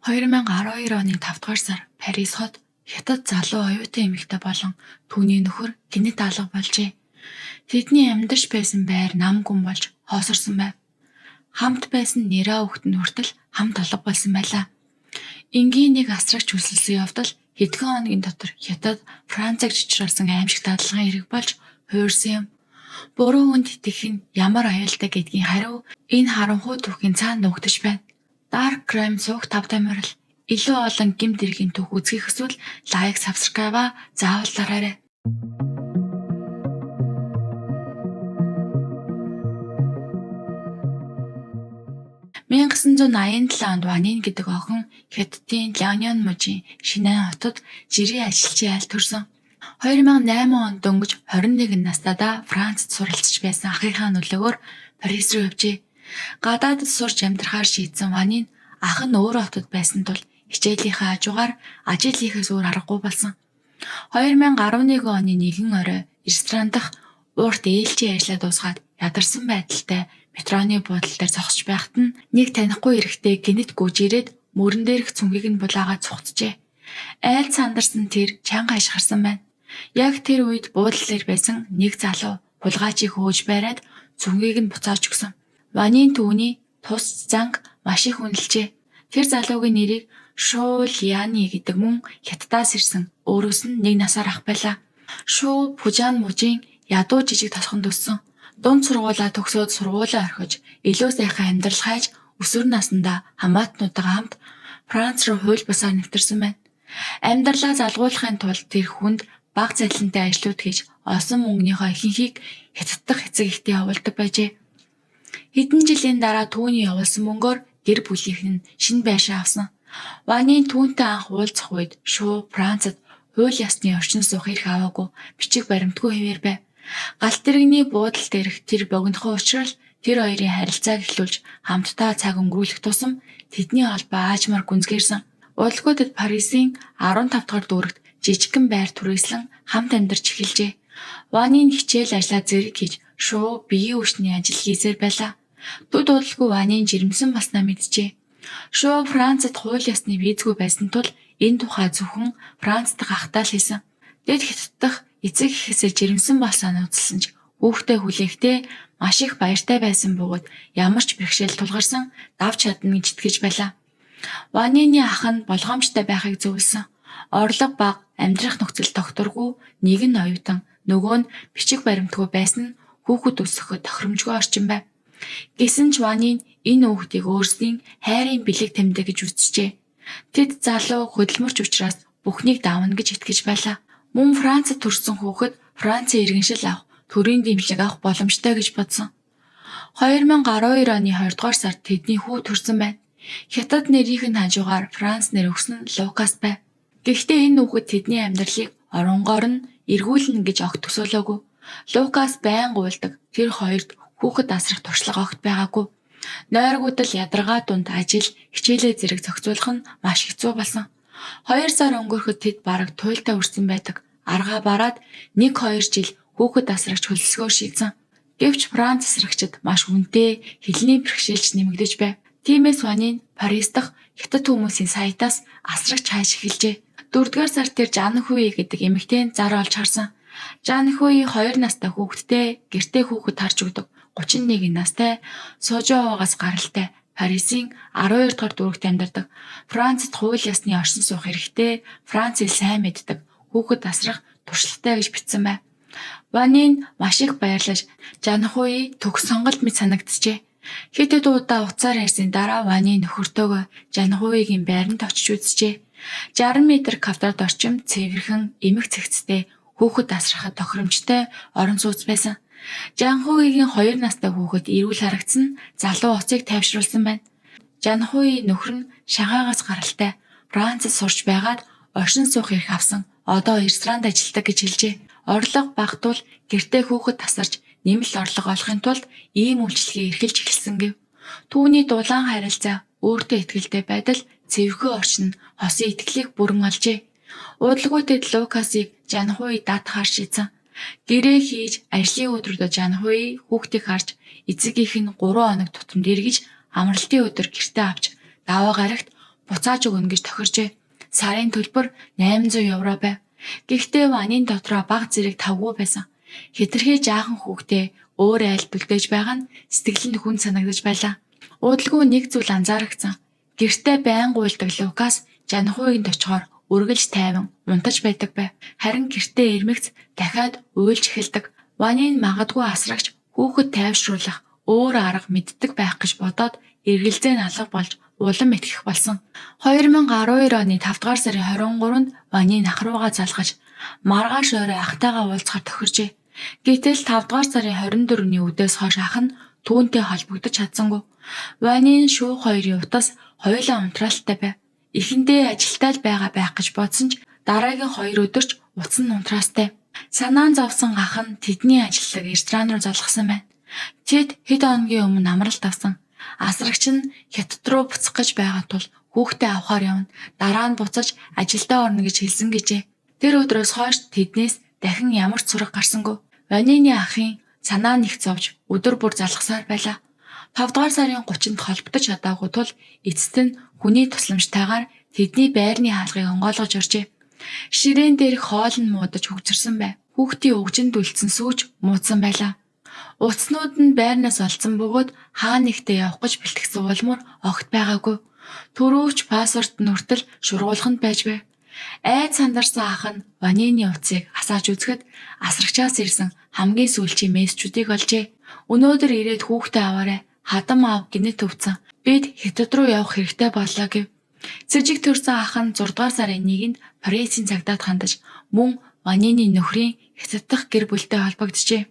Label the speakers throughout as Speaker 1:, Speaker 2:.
Speaker 1: 2012 оны 5 дугаар сар Парис хот хятад залуу оюутан эмэгтэй болон түүний нөхөр гинэт алга болжээ. Тэдний амьдарч байсан байр нам гүн болж хоосорсон байв. Хамт байсан нэрээ хүүхэд нь хүртэл хамт алга болсон байлаа. Энгийн нэг асрагч үлсэлсэн явдал хэдхэн хоногийн дотор хятад Францыг чичралсан аимшиг дадлагын хэрэг болж хуурсан юм. Буруу хүнд итгэх нь ямар аюултай гэдгийн хариу энэ харанхуй түүхийн цаана нүгдэж байна. Dark Crime суух тав тамирал илүү олон гэмт хэргийн түүх үзэх эсвэл лайк, subscribe заавал дараарай. 1987 онд Ванин гэдэг охин Хятадын Ляньян мужийн Шинэн хотод жирийн ажилчийн айлд төрсөн. 2008 онд дөнгөж 21 настайдаа Францад суралцж байсан ахыхаа нөлөөгөөр Парис руу явжээ. Гадаадд сурч амьдрахаар шийдсэн Ванин ах нь өөр хотод байсан тул хичээлийнхаа хажуугаар ажил хийхээс өөр аргагүй болсон. 2011 оны нэгэн орой ресторан дахь уурт ээлжийн ажиллаа дуусгаад ядарсан байдалтай метроны буудлын дээр зогсож байхад нь нэг танихгүй эрэгтэй гинэт гүйж ирээд мөрөн дээрх цүнхийг нь булаагаад цугтжээ. Айл сандарсан тэр чанга ашгарсан байна. Яг тэр үед буудлын дээр байсан нэг залуу булгаачийг хөөж байраад цүнхийг нь буцааж өгсөн. Ванин түүний тус занг маш их үнэлжээ. Тэр залуугийн нэрийг Шуу Лияни гэдэг мөн Хятадаас ирсэн өөрөөс нь 1 насаар ах байлаа. Шуу Пужан мужийн ядуу жижиг тосгонд өссөн. Дунд сургуулаа төгсөөд сургуулаа орхиж, илүү сайхан амьдрал хайж өсвөр наснда хамаатнуудаа хамт Франц руу хууль бусаар нэвтэрсэн байна. Амьдралаа залгуулахын тулд тэр хүнд бага цалинтай ажлууд хийж олсон мөнгөнийхөө ихэнхийг Хятад дахь эцэг эхтэй явуулдаг байжээ. Хэдэн жилийн дараа түүний явуулсан мөнгөөр гэр бүлийнх нь шинэ байшин авсан. Ванин түүнтэй анх уулзах үед Шуу Францад хууль ёсны орчин суух эрх аваагүй бичиг баримтгүй хэвээр байв. Галт тэрэгний буудал дээрх тэр богинохоо учраас тэр хоёрын харилцааг эхлүүлж хамтдаа цаг өнгөрүүлэх тусам тэдний холбоо аажмаар гүнзгийрсэн. Удалгүйдэд Парисын 15 дахь дүүрэгт жижигхэн байр түрээслэн хамт амьдарч эхэлжээ. Ванин хичээл ажлаа зэрэг хийж Шуу биеийн өвчний ажил хийсээр байлаа. Дүд удалгүй Ванин жирэмсэн болсноо мэджээ. Шуу Францад хууль ёсны визгүй байсан тул энэ тухай зөвхөн Францад ахтаа л хийсэн. Дэд Хятад дахь эцэг эхээсээ жирэмсэн болсоо нууцлсан ч хүүхдээ хүлээхдээ маш их баяртай байсан бөгөөд ямар ч бэрхшээл тулгарсан давж чадна гэж итгэж байлаа. Ванины ах нь болгоомжтой байхыг зөвлөсөн. Орлого бага, амьдрах нөхцөл докторгүй нэг нь оюутан, нөгөө нь бичиг баримтгүй байсан нь хүүхэд өсгөхөд тохиромжгүй орчин байв. Гэсэн ч Ванин энэ хүүхдийг өөрсдийн хайрын бэлэг тэмдэг гэж үзжээ. Тэд залуу хөдөлмөрч учраас бүхнийг давна гэж итгэж байлаа. Мөн Францад төрсэн хүүхэд Францын иргэншил авах, төрийн дэмжлэг авах боломжтой гэж бодсон. 2012 оны 20 дугаар сард тэдний хүү төрсэн байна. Хятад нэрийнх нь хажуугаар Франц нэр өгсөн нь Лукас байв. Гэхдээ энэ хүүхэд тэдний амьдралыг оронгоор нь эргүүлнэ гэж огт төсөөлөөгүй. Лукас байнга уйлдаг. Тэр хоёрт хүүхэд асрах туршлага огт байгаагүй. Нойргуудал ядаргаа дунд ажил, хичээлээ зэрэг зохицуулах нь маш хэцүү болсон. 2 сар өнгөрөхөд тэд бараг туйлдаа үрсэн байдаг. Аргаа бараад 1-2 жил хүүхэд асрагч хөлсгөө шийдсэн. Гэвч Франц асрагчид маш хүнтэй хэлний бэрхшээлч нэмэгдэж байв. Тиймээс Ванин Парис дахь Хятад хүмүүсийн саятаас асрагч хайж эхэлжээ. 4-р сард тэр Жанхуй гэдэг эмэгтэйн зар олж харсан. Жанхуй 2 настай хүүхэдтэй гэртээ хүүхэд харж өгдөг. 31 настай Сужоогоос гаралтай Парисын 12 дахь дүүрэгт амьдардаг. Францад хууль ёсны орчин суух хэрэгтэй, Францыг сайн мэддэг, хүүхэд асрах туршлагатай гэж бичсэн байв. Ванин маш их баярлаж Жанхуй төгс сонголт мэт санагджээ. Хэдэн удаа уцаар ярьсны дараа Ванин нөхөртөөгөө Жанхуйгийн байранд очиж үзжээ. 60 м квадрат орчим цэвэрхэн эмэг цэгцтэй хүүхэд асрахад тохиромжтой орон сууц байсан. Жанхуйгийн 2 настай хүүхэд эрүүл харагдсан залуу уцыг тайвшруулсан байна. Жанхуй нөхөр нь Шанхайгаас гаралтай Францад сурч байгаад оршин суух эрх авсан. Одоо ресторанд ажилладаг гэж хэлжээ. Орлого багтвал гэртээ хүүхэд тасарч нэмэлт орлого олохын тулд ийм үйлчлэгийг эрхэлж эхэлсэн гэв. Түүний дулаан харилцаа, өөртөө итгэлтэй байдал, цэвэрхэн орчин хосын итгэлийг бүрэн олжээ. Удалгүйтэд Лукасыг Жанхуй даатахаар шийдсэн. Гэрээ хийж ажлын өдрүүдэд Жанхуй хүүхдийг харж эцэгийнх нь 3 хоног тутамд эргэж амралтын өдөр гэртээ авч даваа гарагт буцааж өгнө гэж тохиржээ. Сарын төлбөр 800 евро байв. Гэхдээ Ванийн дотроо бага зэрэг тавгүй байсан. Хэтэрхий жаахан хүүхдээ өөр айл бүлдэж байгаа нь сэтгэлд хүн санагдаж байлаа. Уудалгүй нэг зүйл анзаарагцсан. Гэртээ байнга уйлдаг Лукас Жанхуйг очихоор үргэлж тайван унтаж байдаг байв. Харин гэртээ ирмэгц дахиад уйлж эхэлдэг. Ванийн магадгүй асрагч хүүхэд тайвшруулах өөр арга мэддэг байх гэж бодоод эргэлзээ алга болж улам итгэх болсон. 2012 оны 5 дугаар сарын 23-нд Ванийн ах руугаа залгаж маргааш орой ахтайгаа уулзахаар тохиржээ. Гэтэл 5 дугаар сарын 24-ний үдээс хойш ах нь түүнтэй холбогдож чадсангүй. Ванийн шүүх хоёрын утас хоёулаа унтраалтай байв. Эхэндээ ажилтаа л байгаа байх гэж бодсон ч дараагийн 2 өдөрч утас нь унтраастай. Санаан зовсон ах нь тэдний ажилладаг ресторан руу залгасан байна. Тэд хэд хоногийн өмнө амралт авсан. Асрагч нь хятад руу буцах гэж байгаа тул хүүхдээ авахаар явна. Дараа нь буцаж ажилдаа орно гэж хэлсэн гэжээ. Тэр өдрөөс хойш тэднээс дахин ямар ч сураг гарсангүй. Ванины ахын санаа нэг зовж өдөр бүр залгасаар байлаа. 5 дугаар сарын 30-нд холбогдож чадаагүй тул эцэст нь хүний тусламжтайгаар тэдний байрны хаалгыг онгойлгож оржээ. Ширээн дээрх хоол нь муудаж хөгжирсэн байв. Хүүхдийн өгжинд үлдсэн сүүж муудсан байлаа. Утаснууд нь байрнаас олдсон бөгөөд хаа нэгтээ явах гэж бэлтгэсэн улмуур огт байгаагүй. Төрөвч паспорт нь хүртэл шургуулганд байж байв. Айд сандарсан ах нь Ванины утсыг асааж үзэхэд асрагчаас ирсэн хамгийн сүүлчийн мессежүүдийг олжээ. Өнөөдөр ирээд хүүхдээ аваарай. Хадам аав гинэт өвцөн. Бид хятад руу явах хэрэгтэй боллоо гэв. Сэжиг төрсэн ах нь 6 дугаар сарын 1-нд Парисын цагдаад хандаж мөн Ванины нөхрийн хятад дахь гэр бүлтэй холбогджээ.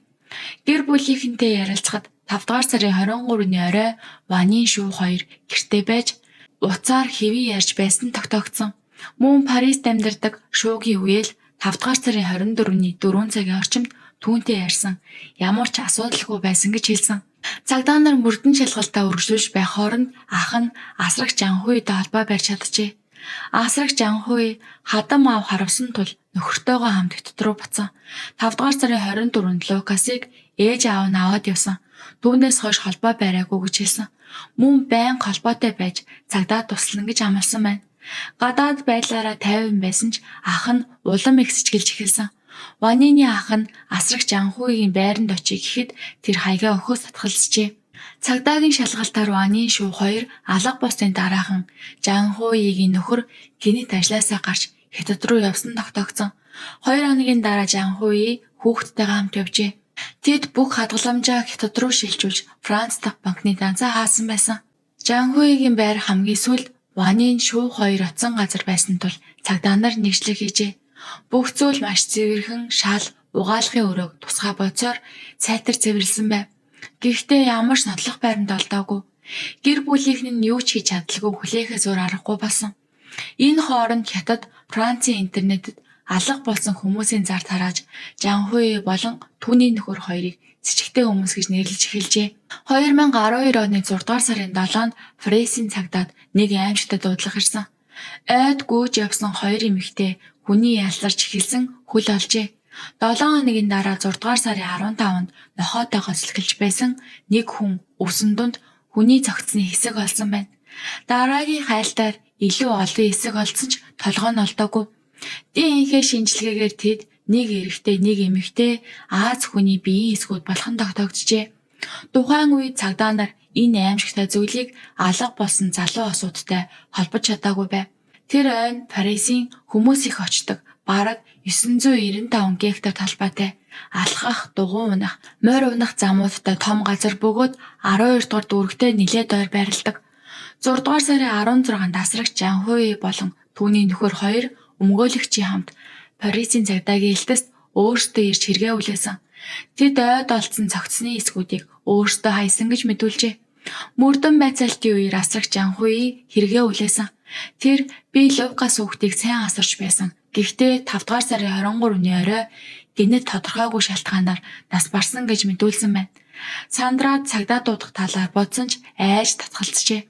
Speaker 1: Гэр бүлийнхэнтэй ярилцахад 5 дугаар сарын 23-ны орой Ванийн шүү хоёр гэртээ байж уцаар хэвий ярьж байсан тогтоогдсон. Мөн Парист амьдардаг шүүгийн үеэл 5 дугаар сарын 24-ний 4 цагийн орчимд түүнтэй ярьсан. Ямар ч асуудалгүй байсан гэж хэлсэн. Цагдаа нар мөрдөн шалгалтаа үргэлжлүүлж байх хооронд ах нь асрагч Жанхуйтай холбоо барьж чаджээ. Асрагч Жанхуй хадам аав харавсан тул нөхөртөөгөө хамт хятад руу буцсан. 5 дугаар сарын 24-нд Лукасыг ээж аав нь аваад явсан. Түүнээс хойш холбоо бариагүй гэж хэлсэн. Мөн байнга холбоотой байж цагдаа туслана гэж амласан байна. Гадаад байдлаараа тайван байсан ч ах нь улам их сэжгэлж эхэлсэн. Ванины ах нь асрагч Жанхуйгийн байранд очие гэхэд тэр хаягаа өхөөс татгалзжээ. Цагдаагийн шалгалтаар Ванийн шүү хоёр алга болсны дараахан Жанхуйгийн нөхөр гинэт ажлаасаа гарч хятад руу явсан тогтоогдсон. 2 хоногийн дараа Жанхуй хүүхдтэйгээ хамт явжээ. Тэд бүх хадгаламжаа хятад руу шилжүүлж Франц дахь банкны данцаа хаасан байсан. Жанхуйгийн байр хамгийн сүүлд Ванийн шүү хоёр оцсон газар байсан тул цагдаа нар нэгжлэг хийжээ. Бүх зүйл маш цэвэрхэн шал угаалгын өрөөг тусгай бодсоор сайтар цэвэрлсэн байв. Гэхдээ ямар ч нотлох байранд олдоогүй. Гэр бүлийнхэн нь юу ч хийж чадалгүй хүлээхээс өөр аргагүй болсон. Энэ хооронд хятад Францын интернетэд алга болсон хүмүүсийн зар тарааж Жанхуй болон түүний нөхөр хоёрыг сэжигтэй хүмүүс гэж нэрлэж эхэлжээ. 2012 оны 6 дугаар сарын 7-нд Парисын цагдаад нэг аимшигтай дуудлага ирсэн. Айд гүйж явсан 2 эмэгтэй хүний ялсарч эхэлсэн хөл олжээ. 7 хоногийн дараа 6 дугаар сарын 15-нд нохоотойгоо сэлгэлж байсан нэг хүн өвсөн дунд хүний цогцсны хэсэг олсон байна. Дараагийн хайлтаар илүү олон хэсэг олсон ч толгой нь олдоогүй. ДНХ шинжилгээгээр тэд нэг эрэгтэй, нэг эмэгтэй Аз хүний биеийн эсгүүд болох нь тогтоогджээ. Тухайн үед цагдаа нар энэ аимшигтай зүйлийг алга болсон залуу осуудтай холбож чадаагүй байв. Тэр ойн Парисын хүмүүс их очдог бараг 995 гектар талбайтай алхах, дугуй унах, морь унах замуудтай том газар бөгөөд 12 дугаар дүүрэгтээ нилээд ойр байрладаг. 6 дугаар сарын 16-нд асрагч Жанхуй болон түүний нөхөр хоёр өмгөөлөгчийн хамт Парисын цагдаагийн элтэст өөрсдөө ирж хэрэгээ хүлээсэн. Тэд ойд олдсон цогцсны эсгүүдийг өөрсдөө хайсан гэж мэдүүлжээ. Мөрдөн байцаалтын үеэр асрагч Жанхуй хэрэгээ хүлээсэн. Тэр би Лукас хүүхдийг сайн асарч байсан. Гэхдээ 5 дугаар сарын 23-ны орой гинэт тодорхойгүй шалтгаанаар нас барсан гэж мэдүүлсэн байна. Сандраад цагдаа дуудах талаар бодсон ч айж татгалзжээ.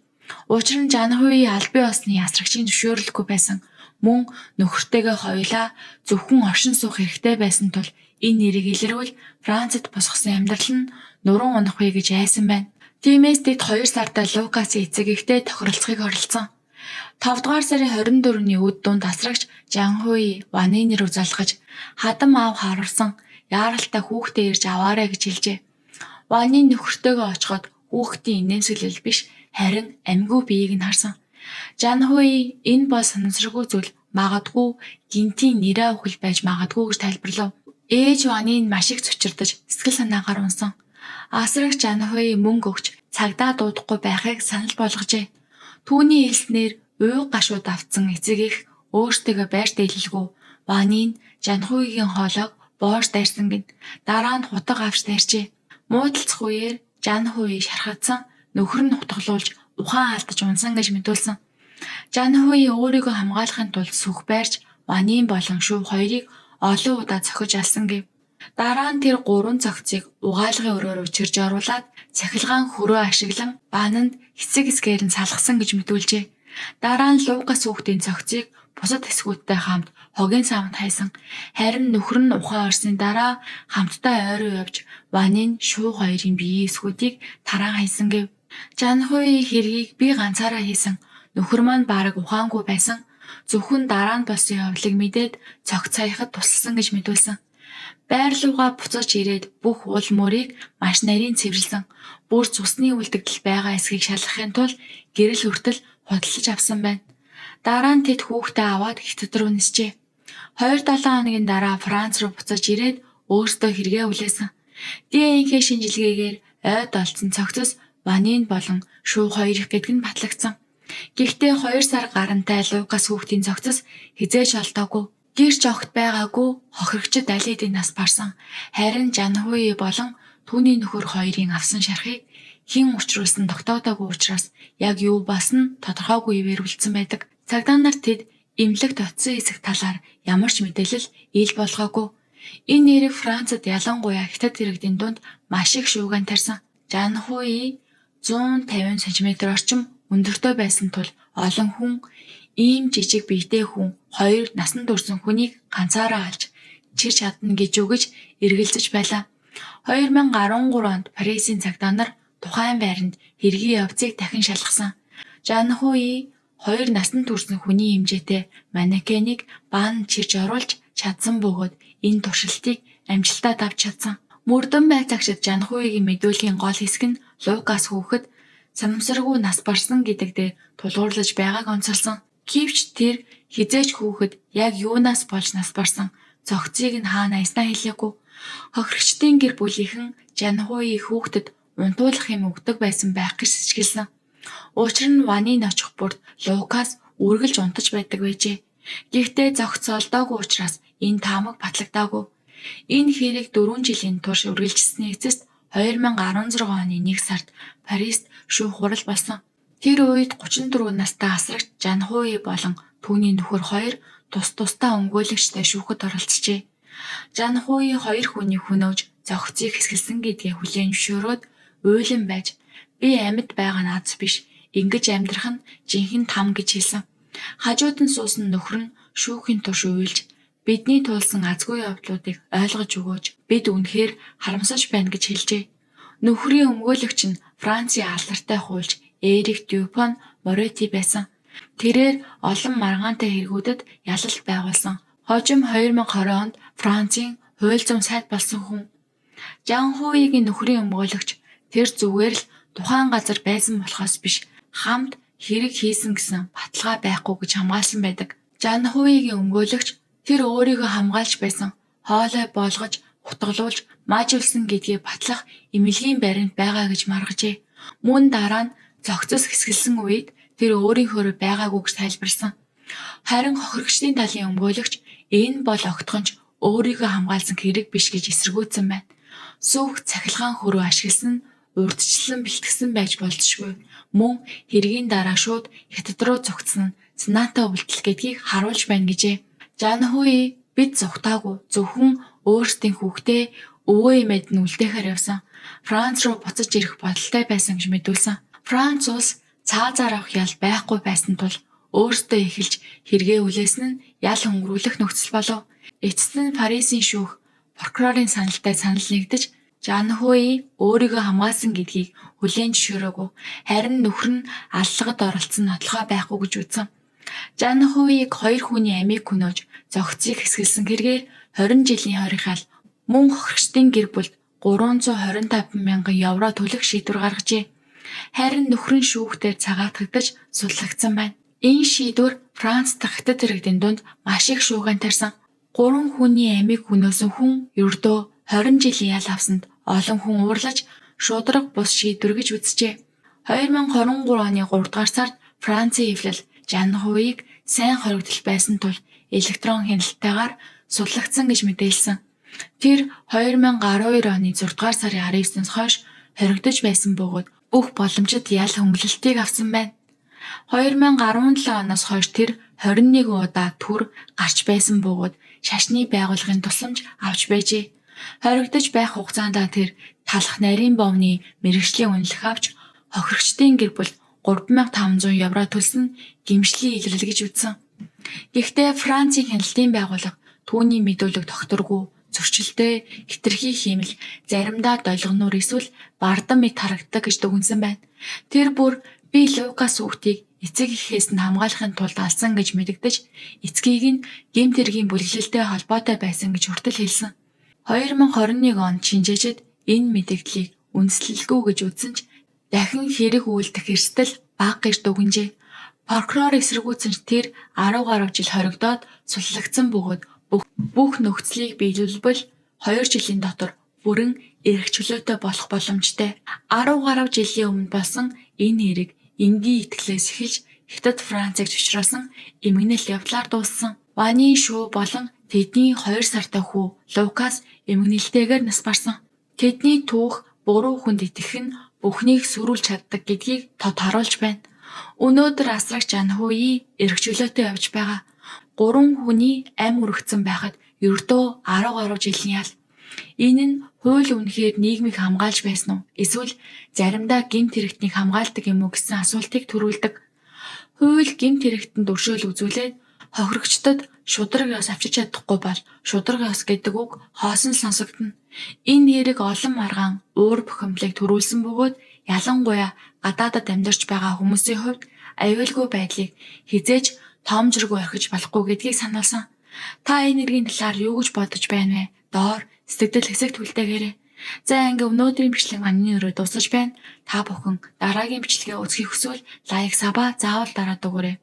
Speaker 1: Учир нь Жанхуй албан ёсны асрагчийн зөвшөөрлөхгүй байсан. Мөн нөхөртэйгээ хоёулаа зөвхөн оршин суух хэрэгтэй байсан тул энэ нэрийг илэрвэл Францад босгосон амьдрал нь нуруу унах вэ гэж айсан байна. Тиймээс тэд 2 сарда Лукасын эцэг ихтэй тохиролцохыг оролцсон. 5 дугаар сарын 24-ний өд дунд тасрагч Жанхуй Ванин рүү залгаж хадам аав харуулсан яаралтай хүүхдээ ирж аваарай гэж хэлжээ. Ванин нөхөртөөгөө очиход хүүхдийн инээмсэглэл биш харин амьгүй биеийг нь харсан. Жанхуй энэ бол санамсаргүй зүйл магадгүй гинтийн нэрээ өхөл байж магадгүй гэж тайлбарлав. Ээж Ванин маш их цочирдож сэтгэл санаагаар унсан. Асрагч Жанхуй мөнгө өгч цагдаа дуудахгүй байхыг санал болгожээ. Түүний хэлснээр уй гашууд автсан эцэг их өөртөө байр дэйлэлгүй Ванин Жанхуйгийн хоолойг боож дайрсан гин дараа нь хутаг авч дайрчээ. Муудалцах үеэр Жанхуй шархагдсан нөхөр нь хутгалуулж ухаан алдаж унсан гэж мэдүүлсэн. Жанхуй өөрийгөө хамгаалахын тулд сүх байрч Ванин болон шүүх хоёрыг олон удаа цохиж алсан гэв. Дараа нь тэр 3 цогцыг угаалгын өрөөр учирж оруулаад цахилгаан хөрөө ашиглан бананд хэсэг хэсгээр нь салгасан гэж мэдүүлжээ. Дараа нь Лукас хүүхдийн цогцыг бусад хэсгүүдтэй хамт хогийн савнд хайсан. Харин нөхөр нь ухаан орсны дараа хамтдаа ойроо явж Ванин шүүх хоёрын биеийн эсгүүдийг тараан хайсан гэв. Жанхуй хэргийг би ганцаараа хийсэн. Нөхөр маань бараг ухаангүй байсан. Зөвхөн дараа нь болсон явдлыг мэдээд цогц хаяхад тусалсан гэж мэдүүлсэн. Байр руугаа буцаж ирээд бүх уул мөрийг маш нарийн цэвэрлсэн. Бүр цусны үлдэгдэл байгаа эсхийг шалгахын тулд гэрэл хүртэл худалдаж авсан байна. Дараа нь тэд хүүхдээ аваад хятад руу нисжээ. 2-7 хоногийн дараа Франц руу буцаж ирээд өөртөө хэрэгээ хүлээсэн. ДНХ шинжилгээгээр ойд олдсон цогцос Ванин болон шүүх хоёр их гэдг нь батлагдсан. Гэхдээ 2 сар гарантай Лукас хүүхдийн цогцос хизээж олдоогүй. Гэрч огт байгаагүй хохирогчд алидыг нас барсан. Харин Жанхуй болон түүний нөхөр хоёрын авсан шархыг хэн учруулсан тогтоодоогүй учраас яг юу болсон тодорхойгүй ивээр үлдсэн байдаг. Цагдаа нар тэд эмнэлэгт очисон хэсэг талаар ямар ч мэдээлэл ил болгоогүй. Энэ нэрийг Францад ялангуяа хятад иргэдийн дунд маш их шуугиан тарьсан. Жанхуй 150 см орчим өндөртэй байсан тул олон хүн ийм жижиг биетэй хүн 2 насанд хүрсэн хүнийг ганцаараа алж чирч чадна гэж үгэж эргэлзэж байлаа. 2013 онд Парисын цагдаа нар тухайн байранд хэргийн явцыг дахин шалгасан. Жанхуй 2 насанд хүрсэн хүний хэмжээтэй манекенийг баан чирч оруулж чадсан бөгөөд энэ туршилтыг амжилтад авч чадсан. Мөрдөн байцаагчид Жанхуйгийн мэдүүлгийн гол хэсэг нь Лукас хүүхэд санамсаргүй нас барсан гэдэг дээр тулгуурлаж байгааг онцолсон. Гэвч тэр хизээч хүүхэд яг юунаас болж нас барсан зохицыг нь хаана яснаа хэлээгүй. Хохирогчдын гэр бүлийнхэн Жанхуй хүүхдэд унтуулах юм өгдөг байсан байх гэж сэтгүүлсэн. Учир нь Ванин очих бүрд Лукас үргэлж унтаж байдаг байжээ. Гэхдээ зохиц олдоогүй учраас энэ таамаг батлагдаагүй. Энэ хэрэг 4 жилийн турш үргэлжилсэний эцэст 2016 оны 1 сард Парист шүүх хурал болсон. Тэр үед 34 настай асрагч Жанхуй болон түүний нөхөр хоёр тусдаа өмгөөлөгчтэй шүүхэд оролцжээ. Жанхуй 2 хүний хөнөөж зохицыг хэсгэлсэн гэдгээ хүлээн зөвшөөрөөд уйлан байж би амьд байгаа наац биш. Ингэж амьдрах нь жинхэнэ там гэж хэлсэн. Хажууд нь суусан нөхөр нь шүүхийн турш уйлж бидний туулсан азгүй явдлуудыг ойлгож өгөөч. Бид үнэхээр харамсаж байна гэж хэлжээ. Нөхрийн өмгөөлөгч нь Францын алдартай хуульч Эрик Дюпон Моретти байсан. Тэрээр олон маргаантай хэрэгүүдэд ялалт байгуулсан. Хожим 2020 онд Францын хууль зүйн сайд болсон хүн. Жанхуйгийн нөхрийн өмгөөлөгч тэр зүгээр л тухайн газар байсан болохоос биш хамт хэрэг хийсэн гэсэн баталгаа байхгүй гэж хамгаалсан байдаг. Жанхуйгийн өмгөөлөгч тэр өөрийгөө хамгаалж байсан хоолой болгож хутгалуулж маажуулсан гэдгийг батлах эмнэлгийн баримт байгаа гэж маргажээ. Мөн дараа нь зохицос хэсгэлсэн үед тэр өөрийнхөө байгаагүй гэж тайлбарлсан. Харин хохирогчдын талын өмгөөлөгч энэ бол огтхонч өөрийгөө хамгаалсан хэрэг биш гэж эсэргүүцсэн байна. Сүх цахилгаан хөрөө ашигласан нь урьдчилан бэлтгэсэн байж болзошгүй. Мөн хэргийн дараа шууд хятад руу зогтсон нь санаатай үйлдэл гэдгийг харуулж байна гэжээ. Жанхуй бид зүхтаагүй зөвхөн өөрсдийн хүүхдээ өвөө эмээд нь үлдээхээр явсан. Франц руу буцаж ирэх бодолтой байсан гэж мэдүүлсэн. Франц улс цаазаар авах ял байхгүй байсан тул өөртөө эхэлж хэрэгээ үлээсэн нь ял хөнгөрүүлэх нөхцөл болов. Эцэст нь Парисын шүүх прокурорын саналтай санал нэгдэж Жанхуй өөрийгөө хамгаалсан гэдгийг хүлээн зөвшөөрөөгүй. Харин нөхөр нь аллагад оролцсон нотлохой байхгүй гэж үзсэн. Жанхуйг хоёр хүний амийг хөнөөж зохицыг хэсгэлсэн хэргээр 20 жилийн хоригхаал мөн хохирогчдын гэр бүлд 325 мянган евро төлөх шийдвэр гаргажээ. Харин нөхөр нь шүүхтээр цагаатгагдаж судлагдсан байна. Энэ шийдвэр Франц дахь хятад иргэдийн дунд маш их шуугиан тарьсан. 3 хүний амийг хөнөөсөн хүн ердөө 20 жилийн ял авсанд олон хүн уурлаж шударга бус шийдвэр гэж үзжээ. 2023 оны 3 дугаар сард Францын эвлэл Жанхуйг сайн хоригдол байсан тул электрон хяналтайгаар судлагдсан гэж мэдээлсэн. Тэр 2012 оны 6 дугаар сарын 19-ноос хойш хоригдож байсан бөгөөд бүх боломжит ял хөнгөлөлтийг авсан байна. 2017 оноос хойш тэр 21 удаа түр гарч байсан бөгөөд шашны байгууллагын тусламж авч байжээ. Хоригдож байх хугацаанд тэр талах нарийн бовны мэргэжлийн үнэлэх авч хохирогчдын гэр бүл 3500 евро төлсөн гэмшлийн илрэл гэж үзсэн. Гэхдээ Францын хяналтын байгууллага түүний мэдүүлэг тогтворгүй, зөрчилтэй, хэтэрхий хиймэл, заримдаа долгоноор эсвэл бардам мэт харагддаг гэж дүгнсэн байна. Тэр бүр би Лукас хүүхдийг эцэг эхээс нь хамгаалахын тулд алсан гэж мэдэгдэж, эцгийг нь гэмт хэргийн бүлэглэлтэй холбоотой байсан гэж хүртэл хэлсэн. 2021 онд шинжээчид энэ мэдэгдлийг үндэслэлгүй гэж үзсэн ч дахин хэрэг үйлдэх эрсдэл бага гэж дүгнжээ. Прокурор эсэргүүцсэн ч тэр 10 гаруй жил хоригдоод суслагдсан бөгөөд бүх нөхцөлийг биелүүлбэл 2 жилийн дотор бүрэн эрх чөлөөтэй болох боломжтой. 10 гаруй жилийн өмнө болсон энэ хэрэг энгийн итгэлээс эхэлж Хятад Францыг зочроосон эмгэнэл явдлаар дууссан. Ванийн шүү болон тэдний 2 сартай хүү Лукас эмгэнэлтэйгээр нас барсан. Тэдний түүх буруу хүнд итгэх нь бүхнийг сүрүүлж чаддаг гэдгийг тод харуулж байна. Өнөөдөр асрагч Жанхуй эрх чөлөөтэй явж байгаа. 3 хүний ам өргөцсөн байхад ердөө 10 гаруй жилийн ял. Энэ нь хууль үнэхээр нийгмийг хамгаалж байсан уу? Эсвэл заримдаа гэмт хэрэгтнийг хамгаалдаг юм уу гэсэн асуултыг төрүүлдэг. Хууль гэмт хэрэгтэнд өршөөл үзүүлээд хохирогчдод шударга ёс авчиж чадахгүй бол шударга ёс гэдэг үг хоосон сонсогдно. Энэ нэрийг олон маргаан уур бухимдлыг төрүүлсэн бөгөөд ялангуяа гадаадад амьдарч байгаа хүмүүсийн хувьд аюулгүй байдлыг хизээж тоомжиргүй орхиж болохгүй гэдгийг сануулсан. Та энэ нэргийн талаар юу гэж бодож байна вэ? Доор сэтгэл хэсэгт хүлдээгээрэй. За ингээ өнөөдрийн бичлэг манай өрөө дуусаж байна. Та бүхэн дараагийн бичлэгээ үзхийг хүсвэл лайк, сабаа заавал дараад өгөөрэй.